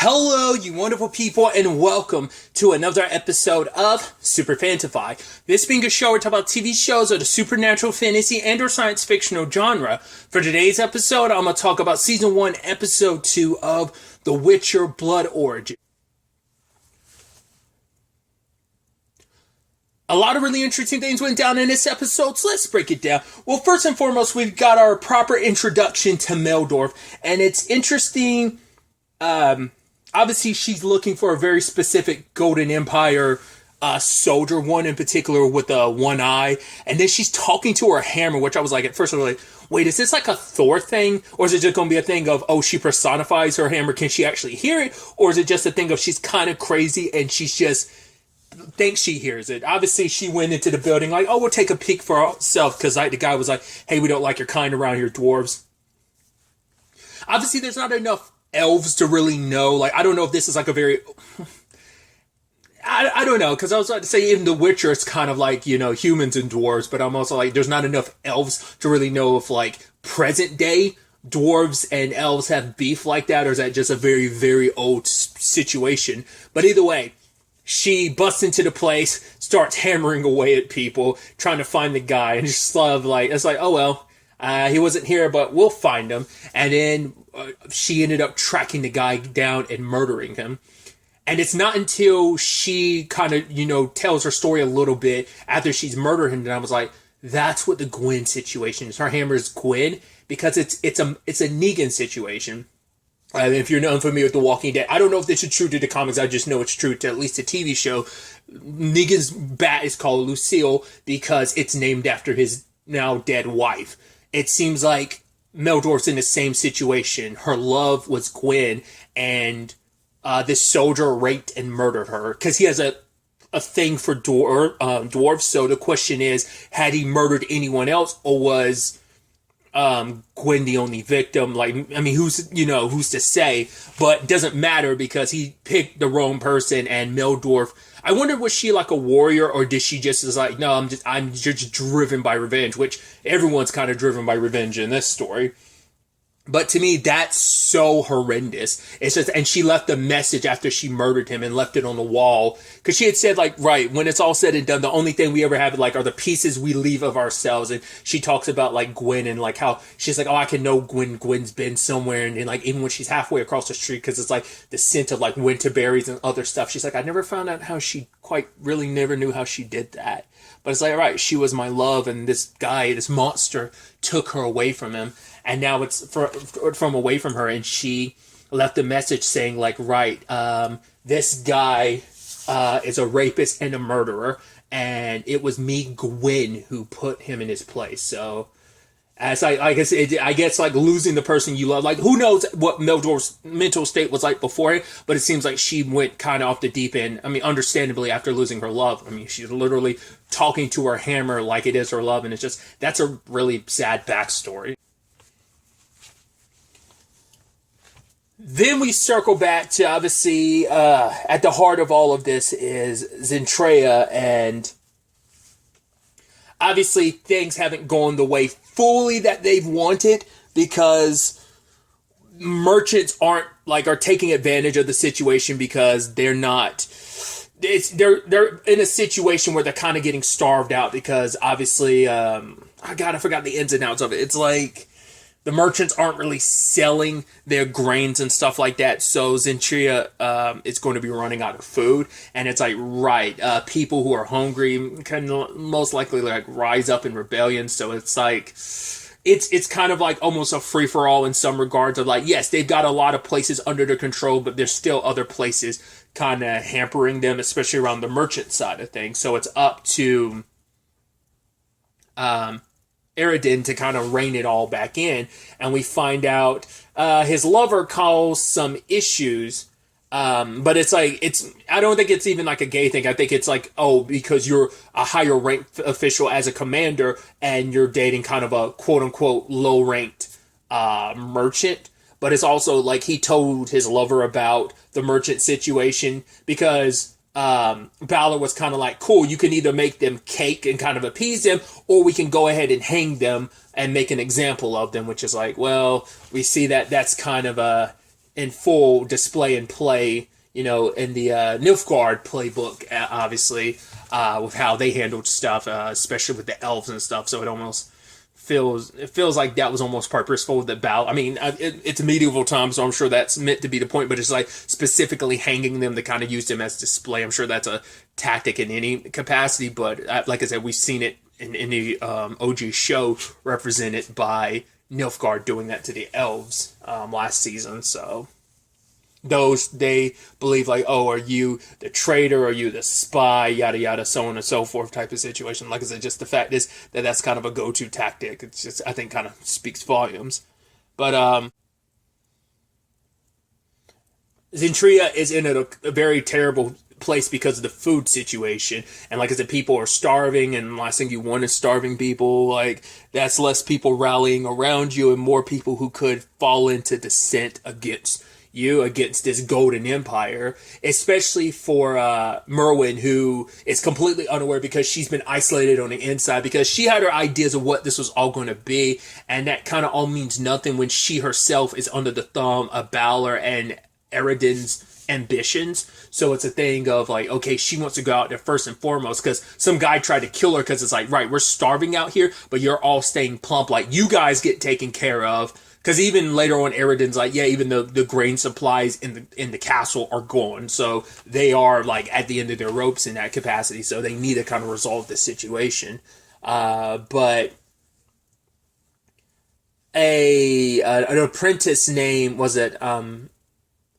Hello, you wonderful people, and welcome to another episode of SuperFantaFi. This being a show where we talk about TV shows of the supernatural, fantasy, and or science fictional genre. For today's episode, I'm going to talk about Season 1, Episode 2 of The Witcher Blood Origin. A lot of really interesting things went down in this episode, so let's break it down. Well, first and foremost, we've got our proper introduction to Meldorf, and it's interesting. Obviously, she's looking for a very specific Golden Empire soldier, one in particular with one eye. And then she's talking to her hammer, which I was like, at first I was like, wait, is this like a Thor thing? Or is it just going to be a thing of, oh, she personifies her hammer? Can she actually hear it? Or is it just a thing of she's kind of crazy and she's just thinks she hears it? Obviously, she went into the building like, oh, we'll take a peek for ourselves. Because the guy was like, hey, we don't like your kind around here, dwarves. Obviously, there's not enough elves to really know. Like, I don't know if this is like a very I don't know, because I was about to say in The Witcher it's kind of like, you know, humans and dwarves, but I'm also like there's not enough elves to really know if like present day dwarves and elves have beef like that, or is that just a very, very old situation. But either way, she busts into the place, starts hammering away at people, trying to find the guy, and just love like, it's like, oh well, he wasn't here, but we'll find him. And then she ended up tracking the guy down and murdering him. And it's not until she kind of, you know, tells her story a little bit after she's murdered him that I was like, that's what the Gwen situation is. Her hammer is Gwen because it's a Negan situation. If you're unfamiliar with The Walking Dead, I don't know if this is true to the comics. I just know it's true to at least the TV show. Negan's bat is called Lucille because it's named after his now dead wife. It seems like Meldorf's in the same situation. Her love was Gwen, and this soldier raped and murdered her because he has a thing for dwarves. So the question is, had he murdered anyone else, or was Gwen the only victim? Like, I mean, who's to say? But it doesn't matter because he picked the wrong person. And Meldorf, I wonder, was she like a warrior, or did she just is like, no, I'm just driven by revenge, which everyone's kind of driven by revenge in this story. But to me, that's so horrendous. It's just, and she left a message after she murdered him and left it on the wall. Because she had said, like, right, when it's all said and done, the only thing we ever have, like, are the pieces we leave of ourselves. And she talks about, like, Gwen and, like, how she's like, oh, I can know Gwen's been somewhere. And like, even when she's halfway across the street, because it's, like, the scent of, like, winter berries and other stuff. She's like, I never found out how she quite really never knew how she did that. But it's like, all right, she was my love, and this guy, this monster, took her away from him. And now it's from away from her, and she left a message saying, like, right, this guy is a rapist and a murderer, and it was me, Gwen, who put him in his place. So, as I guess like losing the person you love, like, who knows what Meldorf's mental state was like before it, but it seems like she went kind of off the deep end. I mean, understandably, after losing her love. I mean, she's literally talking to her hammer like it is her love, and it's just, that's a really sad backstory. Then we circle back to, obviously, at the heart of all of this is Zentrea, and obviously things haven't gone the way fully that they've wanted because merchants are taking advantage of the situation because they're in a situation where they're kind of getting starved out because obviously, I forgot the ins and outs of it. It's like, the merchants aren't really selling their grains and stuff like that, so Zentrea is going to be running out of food. And it's like, right, people who are hungry can most likely like rise up in rebellion. So it's like, it's kind of like almost a free for all in some regards of like, yes, they've got a lot of places under their control, but there's still other places kind of hampering them, especially around the merchant side of things. So it's up to Aridin to kind of rein it all back in, and we find out his lover caused some issues, but it's like, I don't think it's even like a gay thing. I think it's like, oh, because you're a higher ranked official as a commander and you're dating kind of a quote unquote low ranked merchant. But it's also like he told his lover about the merchant situation because Balor was kind of like, cool, you can either make them cake and kind of appease them, or we can go ahead and hang them and make an example of them, which is like, well, we see that that's kind of in full display and play, in the Nilfgaard playbook, obviously, with how they handled stuff, especially with the elves and stuff. So it feels like that was almost purposeful. That Bal, I mean, it's medieval times, so I'm sure that's meant to be the point. But it's like specifically hanging them to kind of use them as display. I'm sure that's a tactic in any capacity. But like I said, we've seen it in the OG show represented by Nilfgaard doing that to the elves last season. So those, they believe like, oh, are you the traitor? Are you the spy? Yada yada, so on and so forth type of situation. Like I said, just the fact is that that's kind of a go-to tactic. It's just, I think, kind of speaks volumes. But Zentria is in a very terrible place because of the food situation. And like I said, people are starving, and the last thing you want is starving people. Like, that's less people rallying around you and more people who could fall into dissent against you, against this golden empire, especially for Merwin, who is completely unaware because she's been isolated on the inside, because she had her ideas of what this was all going to be, and that kind of all means nothing when she herself is under the thumb of Balor and Eridan's ambitions. So it's a thing of like, okay, she wants to go out there first and foremost because some guy tried to kill her, because it's like, right, we're starving out here, but you're all staying plump, like you guys get taken care of. Because even later on, Eridan's like, yeah, even the grain supplies in the castle are gone, so they are like at the end of their ropes in that capacity. So they need to kind of resolve this situation. But an apprentice name, was it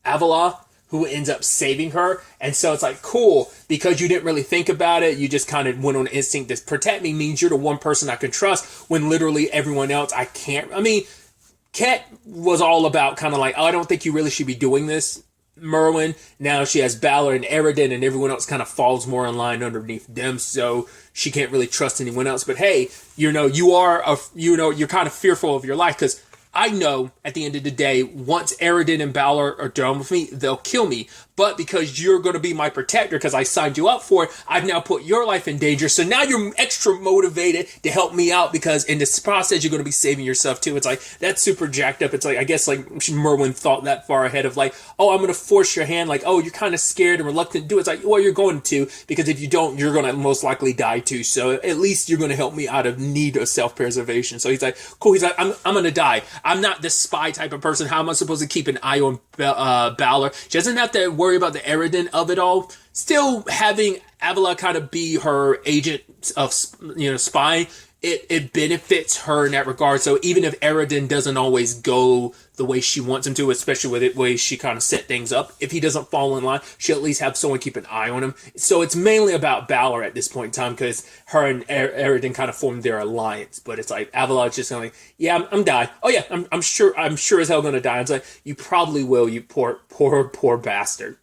Avila, who ends up saving her. And so it's like, cool, because you didn't really think about it, you just kind of went on instinct. This protect me means you're the one person I can trust, when literally everyone else I can't. I mean, Ket was all about kind of like, oh, I don't think you really should be doing this, Merwin. Now she has Balor and Eridan, and everyone else kind of falls more in line underneath them, so she can't really trust anyone else. But hey, you're kind of fearful of your life, because I know at the end of the day, once Eridan and Balor are done with me, they'll kill me. But because you're going to be my protector, because I signed you up for it, I've now put your life in danger. So now you're extra motivated to help me out, because in this process, you're going to be saving yourself too. It's like, that's super jacked up. It's like, I guess like Merwin thought that far ahead of like, oh, I'm going to force your hand. Like, oh, you're kind of scared and reluctant to do it. It's like, well, you're going to, because if you don't, you're going to most likely die too. So at least you're going to help me out of need of self-preservation. So he's like, cool. He's like, I'm going to die. I'm not this spy type of person. How am I supposed to keep an eye on Balor? She doesn't have to worry about the Eridan of it all. Still having Avila kind of be her agent of, spy, it benefits her in that regard. So even if Eridan doesn't always go the way she wants him to, especially with the way she kind of set things up, if he doesn't fall in line, she'll at least have someone keep an eye on him. So it's mainly about Balor at this point in time, because her and Eridan kind of formed their alliance. But it's like, Avalon's just like, yeah, I'm dying. Oh yeah, I'm sure as hell gonna die. It's like, you probably will, you poor bastard.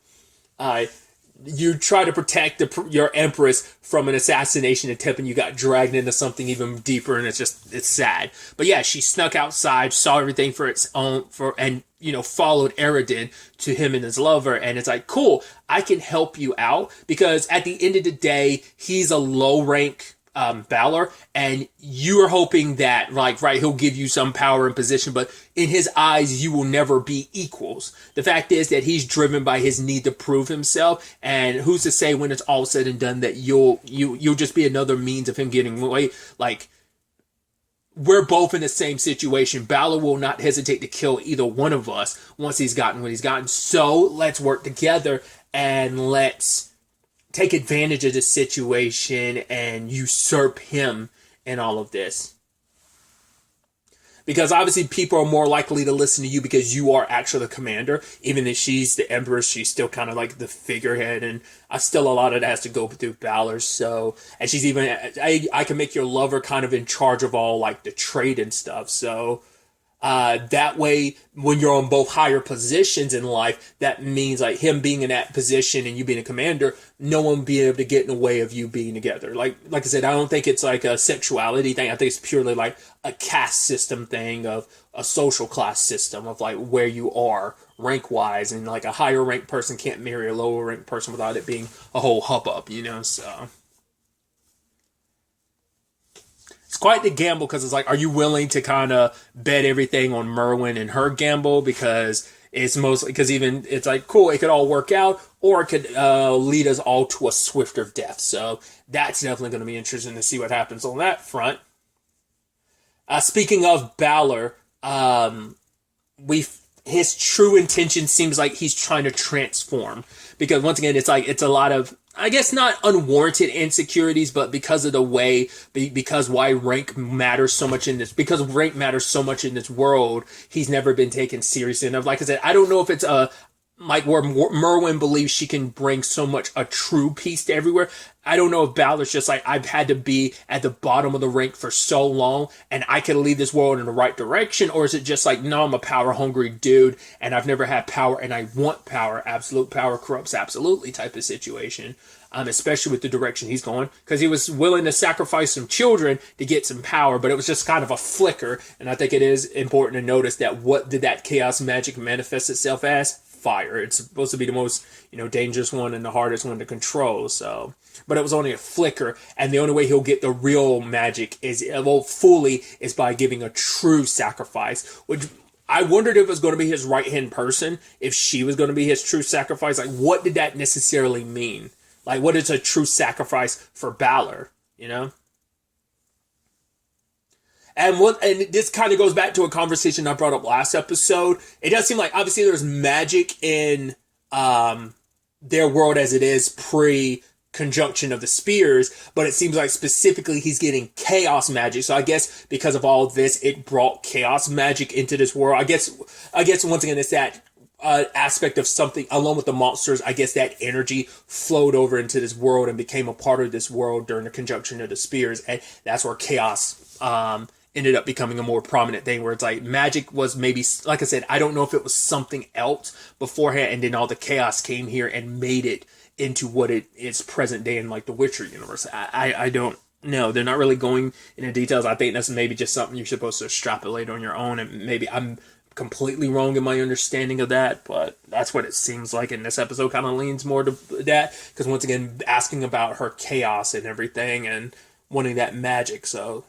You try to protect your empress from an assassination attempt, and you got dragged into something even deeper, and it's sad. But yeah, she snuck outside, saw everything for its own, and followed Eridan to him and his lover, and it's like, cool, I can help you out, because at the end of the day, he's a low rank Balor, and you're hoping that, like, right, he'll give you some power and position, but in his eyes, you will never be equals. The fact is that he's driven by his need to prove himself, and who's to say when it's all said and done that you'll just be another means of him getting away. Like, we're both in the same situation. Balor will not hesitate to kill either one of us once he's gotten what he's gotten. So let's work together, and let's take advantage of the situation and usurp him in all of this. Because obviously people are more likely to listen to you because you are actually the commander. Even if she's the empress, she's still kind of like the figurehead, and still a lot of that has to go through Balor. So, and she's even, I can make your lover kind of in charge of all like the trade and stuff. So that way, when you're on both higher positions in life, that means like him being in that position and you being a commander, no one being able to get in the way of you being together. Like I said, I don't think it's like a sexuality thing. I think it's purely like a caste system thing, of a social class system of like where you are rank wise, and like a higher ranked person can't marry a lower ranked person without it being a whole hubbub, so. It's quite the gamble, because it's like, are you willing to kind of bet everything on Merwin and her gamble? Because It's mostly because even it's like cool, it could all work out, or it could lead us all to a swifter death. So that's definitely going to be interesting to see what happens on that front. Speaking of Balor, his true intention seems like he's trying to transform, because once again, it's like it's a lot of, I guess, not unwarranted insecurities, but because of the way, because why rank matters so much in this, because rank matters so much in this world, he's never been taken seriously enough. Like I said, I don't know if it's like where Merwin believes she can bring so much a true peace to everywhere. I don't know if Balor's just like, I've had to be at the bottom of the rank for so long and I can lead this world in the right direction, or is it just like, no, I'm a power hungry dude and I've never had power and I want power. Absolute power corrupts absolutely type of situation. Especially with the direction he's going, because he was willing to sacrifice some children to get some power, but it was just kind of a flicker. And I think it is important to notice that what did that chaos magic manifest itself as? Fire. It's supposed to be the most, dangerous one and the hardest one to control. So, but it was only a flicker, and the only way he'll get the real magic fully is by giving a true sacrifice. Which I wondered if it was going to be his right hand person, if she was going to be his true sacrifice. Like, what did that necessarily mean? Like, what is a true sacrifice for Balor? And this kind of goes back to a conversation I brought up last episode. It does seem like, obviously, there's magic in their world as it is pre-conjunction of the spears, but it seems like specifically he's getting chaos magic. So I guess because of all of this, it brought chaos magic into this world. I guess once again, it's that aspect of something, along with the monsters, I guess that energy flowed over into this world and became a part of this world during the conjunction of the spears. And that's where chaos ended up becoming a more prominent thing, where it's like magic was maybe, like I said, I don't know if it was something else beforehand, and then all the chaos came here and made it into what it is present day in like the Witcher universe. I don't know. They're not really going into details. I think that's maybe just something you're supposed to extrapolate on your own, and maybe I'm completely wrong in my understanding of that, but that's what it seems like. And this episode kind of leans more to that, because once again, asking about her chaos and everything and wanting that magic. So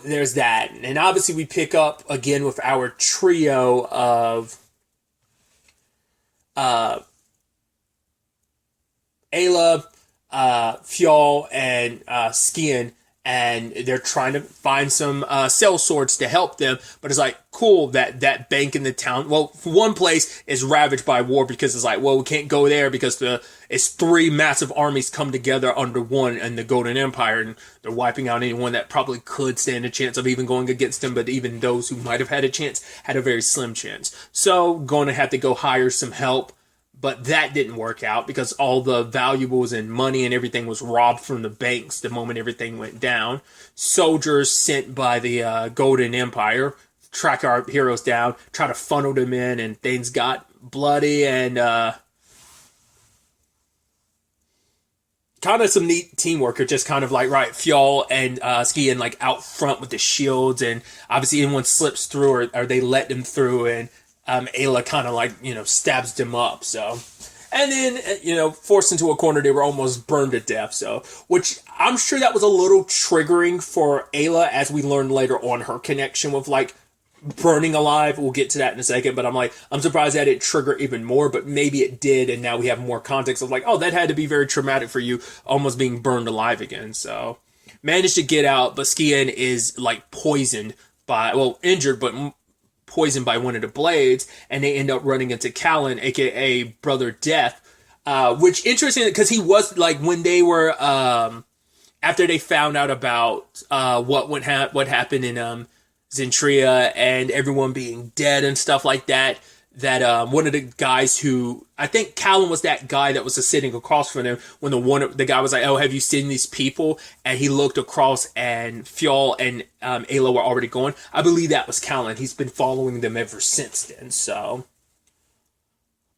there's that. And obviously we pick up again with our trio of Ayla, Fjall, and Skian, and they're trying to find some cell swords to help them. But it's like, cool, that bank in the town, well, one place is ravaged by war, because it's like, well, we can't go there because it's three massive armies come together under one in the Golden Empire, and they're wiping out anyone that probably could stand a chance of even going against them. But even those who might have had a chance had a very slim chance. So going to have to go hire some help. But that didn't work out, because all the valuables and money and everything was robbed from the banks the moment everything went down. Soldiers sent by the Golden Empire track our heroes down, try to funnel them in, and things got bloody, and kind of some neat teamwork. Or just kind of like, right, Fjall and Skian like out front with the shields, and obviously anyone slips through or they let them through, and Ayla kind of like, stabs them up. So, and then, forced into a corner, they were almost burned to death. So, which I'm sure that was a little triggering for Ayla, as we learned later on her connection with like burning alive. We'll get to that in a second, but I'm surprised that it triggered even more, but maybe it did. And now we have more context of like, oh, that had to be very traumatic for you, almost being burned alive again. So managed to get out, but Skian is like poisoned injured, but poisoned by one of the blades, and they end up running into Callan, aka Brother Death, which interesting, because he was like, when they were after they found out about what happened in Zentria and everyone being dead and stuff like that, one of the guys who, I think Callan was that guy that was sitting across from him when the guy was like, oh, have you seen these people? And he looked across, and Fjall and Ayla were already gone. I believe that was Callan. He's been following them ever since then. So,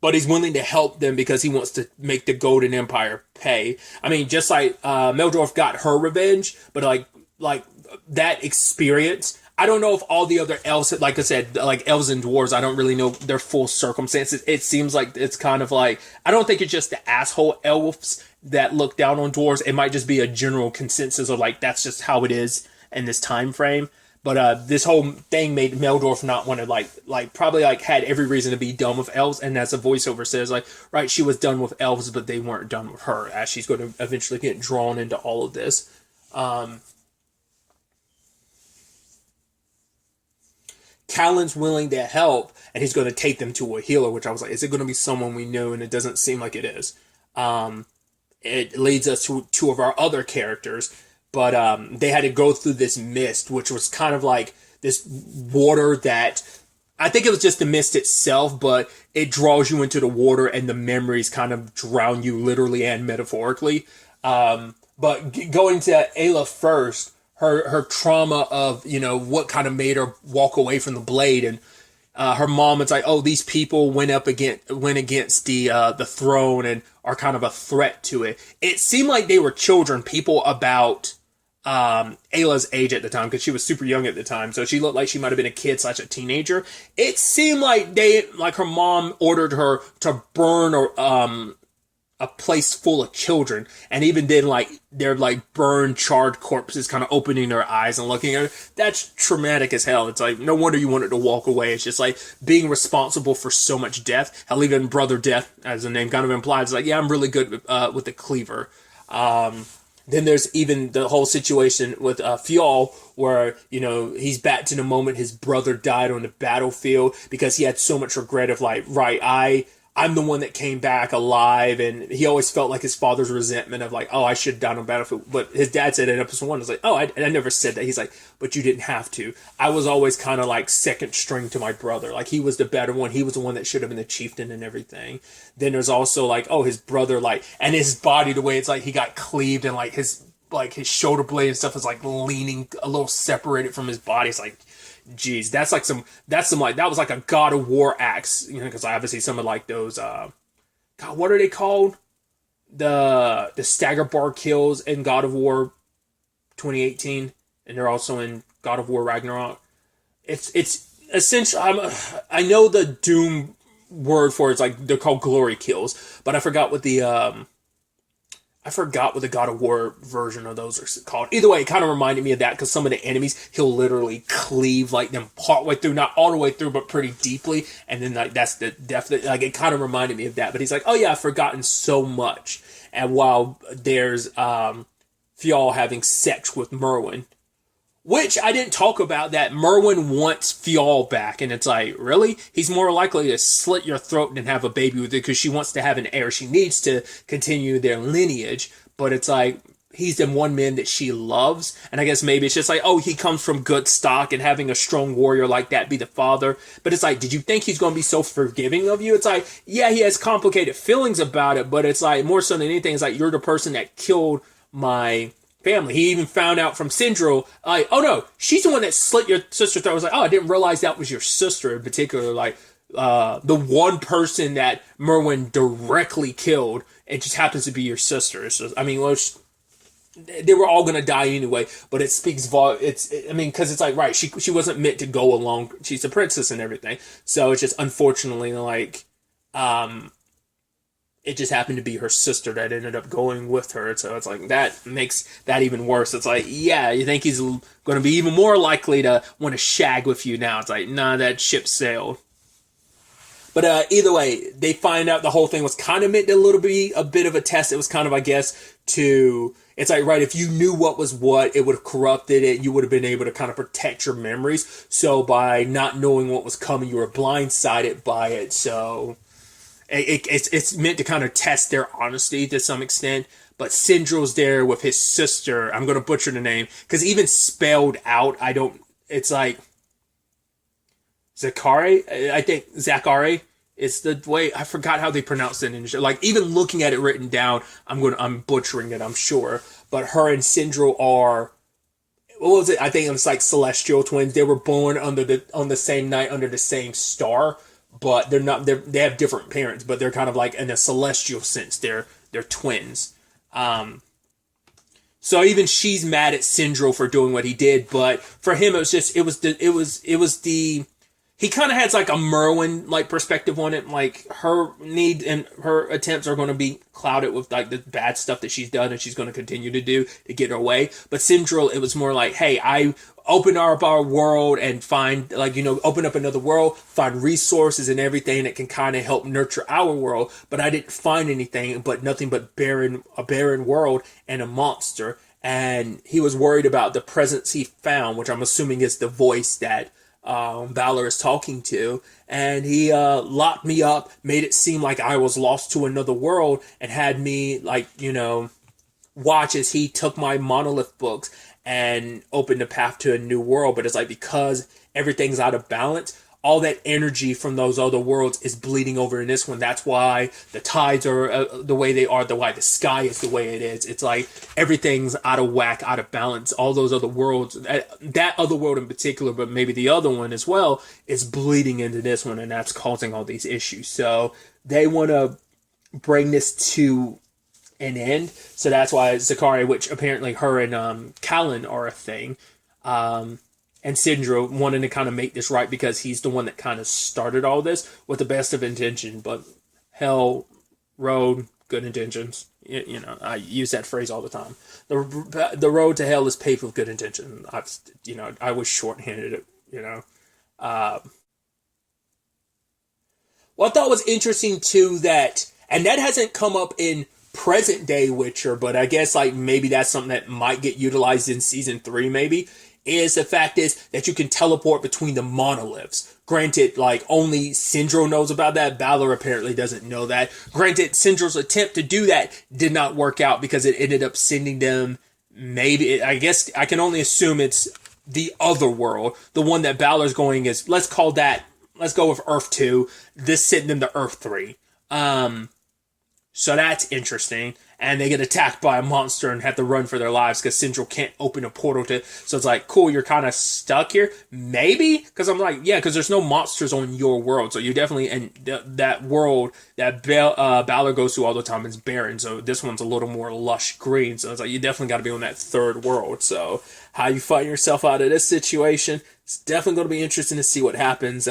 but he's willing to help them because he wants to make the Golden Empire pay. I mean, just like Meldorf got her revenge, but like that experience, I don't know if all the other elves, like I said, like elves and dwarves, I don't really know their full circumstances. It seems like it's kind of like, I don't think it's just the asshole elves that look down on dwarves. It might just be a general consensus of like, that's just how it is in this time frame. But this whole thing made Meldorf not want to probably had every reason to be done with elves. And as a voiceover says, right, she was done with elves, but they weren't done with her, as she's going to eventually get drawn into all of this. Callan's willing to help, and he's going to take them to a healer, which I was like, is it going to be someone we know? And it doesn't seem like it is. It leads us to two of our other characters, but they had to go through this mist, which was kind of like this water that, I think it was just the mist itself, but it draws you into the water, and the memories kind of drown you literally and metaphorically. But going to Ayla first, her trauma of, what kind of made her walk away from the blade, and her mom, it's like, oh, these people went against the throne and are kind of a threat to it. It seemed like they were children, people about Ayla's age at the time, because she was super young at the time, so she looked like she might have been a kid / a teenager. It seemed like her mom ordered her to burn a place full of children, and even then they're burned, charred corpses kind of opening their eyes and looking at her. That's traumatic as hell. It's like, no wonder you wanted to walk away. It's just like being responsible for so much death. Hell, even Brother Death, as the name kind of implies, like, yeah, I'm really good with the cleaver. Then there's even the whole situation with Fjall, where, he's back to the moment his brother died on the battlefield, because he had so much regret of I'm the one that came back alive, and he always felt like his father's resentment of I should have died on battlefield. But his dad said in episode 1, I never said that. He's like, but you didn't have to. I was always kind of second string to my brother. He was the better one. He was the one that should have been the chieftain and everything. Then there's also his brother, and his body, the way it's he got cleaved, and his shoulder blade and stuff is leaning a little separated from his body. It's geez, that was like a God of War axe, because I obviously some of those, God, what are they called? The stagger bar kills in God of War 2018, and they're also in God of War Ragnarok. It's essentially, I know the Doom word for it's they're called glory kills, but I forgot what the God of War version of those are called. Either way, it kind of reminded me of that, because some of the enemies, he'll literally cleave them partway through, not all the way through, but pretty deeply. And then that's the definite, it kind of reminded me of that. But he's like, oh yeah, I've forgotten so much. And while there's Fjall having sex with Merwin, which I didn't talk about, that Merwin wants Fjall back, and it's really? He's more likely to slit your throat than have a baby with it, because she wants to have an heir. She needs to continue their lineage, but it's he's the one man that she loves, and I guess maybe it's just oh, he comes from good stock, and having a strong warrior like that be the father. But it's did you think he's going to be so forgiving of you? It's yeah, he has complicated feelings about it, but it's more so than anything, it's you're the person that killed my family. He even found out from Sindril, oh no, she's the one that slit your sister's throat. I was oh, I didn't realize that was your sister in particular. The one person that Merwin directly killed, it just happens to be your sister. So, they were all gonna die anyway, but it speaks because it's right, she wasn't meant to go along. She's a princess and everything, so it's just unfortunately it just happened to be her sister that ended up going with her. So it's that makes that even worse. It's yeah, you think he's going to be even more likely to want to shag with you now. It's nah, that ship sailed. But either way, they find out the whole thing was kind of meant to be a bit of a test. It was kind of, I guess, it's right, if you knew what was what, it would have corrupted it. You would have been able to kind of protect your memories. So by not knowing what was coming, you were blindsided by it. So it's meant to kind of test their honesty to some extent. But Sindril's there with his sister. I'm going to butcher the name, because even spelled out, it's Zakari, I think Zakari. It's the way, I forgot how they pronounce it in even looking at it written down, I'm butchering it, I'm sure. But her and Sindril are, what was it? I think it's celestial twins. They were born on the same night under the same star. But they have different parents, but they're kind of in a celestial sense. They're twins. So even she's mad at Sindril for doing what he did, but for him it was he he kind of has like a Merwin like perspective on it. Like her need and her attempts are going to be clouded with like the bad stuff that she's done and she's going to continue to do to get her way. But Syndrome, it was more like, hey, I open up our world and find like, open up another world, find resources and everything that can kind of help nurture our world. But I didn't find anything, but nothing but a barren world and a monster. And he was worried about the presence he found, which I'm assuming is the voice that Valor is talking to, and he locked me up, made it seem like I was lost to another world, and had me like watch as he took my monolith books and opened the path to a new world. But it's like, because everything's out of balance, all that energy from those other worlds is bleeding over in this one. That's why the tides are the way they are, why the sky is the way it is. It's like everything's out of whack, out of balance. All those other worlds, that other world in particular, but maybe the other one as well, is bleeding into this one, and that's causing all these issues. So they want to bring this to an end. So that's why Zakari, which apparently her and Callan are a thing, and Syndra wanting to kind of make this right because he's the one that kind of started all this with the best of intention. But hell, road, good intentions. I use that phrase all the time. The road to hell is paved with good intention. I was shorthanded. What I thought was interesting too, and that hasn't come up in present day Witcher, but I guess like maybe that's something that might get utilized in season 3 maybe, is the fact is that you can teleport between the monoliths. Granted, like only Syndro knows about that. Balor apparently doesn't know that. Granted, Syndro's attempt to do that did not work out because it ended up sending them, I guess I can only assume it's the other world. The one that Balor's going is, let's go with Earth 2. This sent them to Earth 3. So that's interesting. And they get attacked by a monster and have to run for their lives because Syndrome can't open a portal to. So it's like, cool, you're kind of stuck here. Maybe? Because I'm like, yeah, because there's no monsters on your world. So you definitely, and that world that Balor goes to all the time is barren. So this one's a little more lush green. So it's like, you definitely got to be on that third world. So how you find yourself out of this situation, it's definitely going to be interesting to see what happens.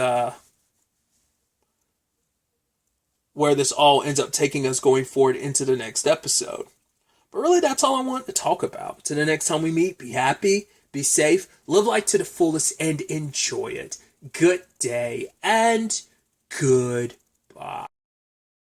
Where this all ends up taking us going forward into the next episode. But really, that's all I want to talk about. Till the next time we meet, be happy, be safe, live life to the fullest, and enjoy it. Good day, and goodbye.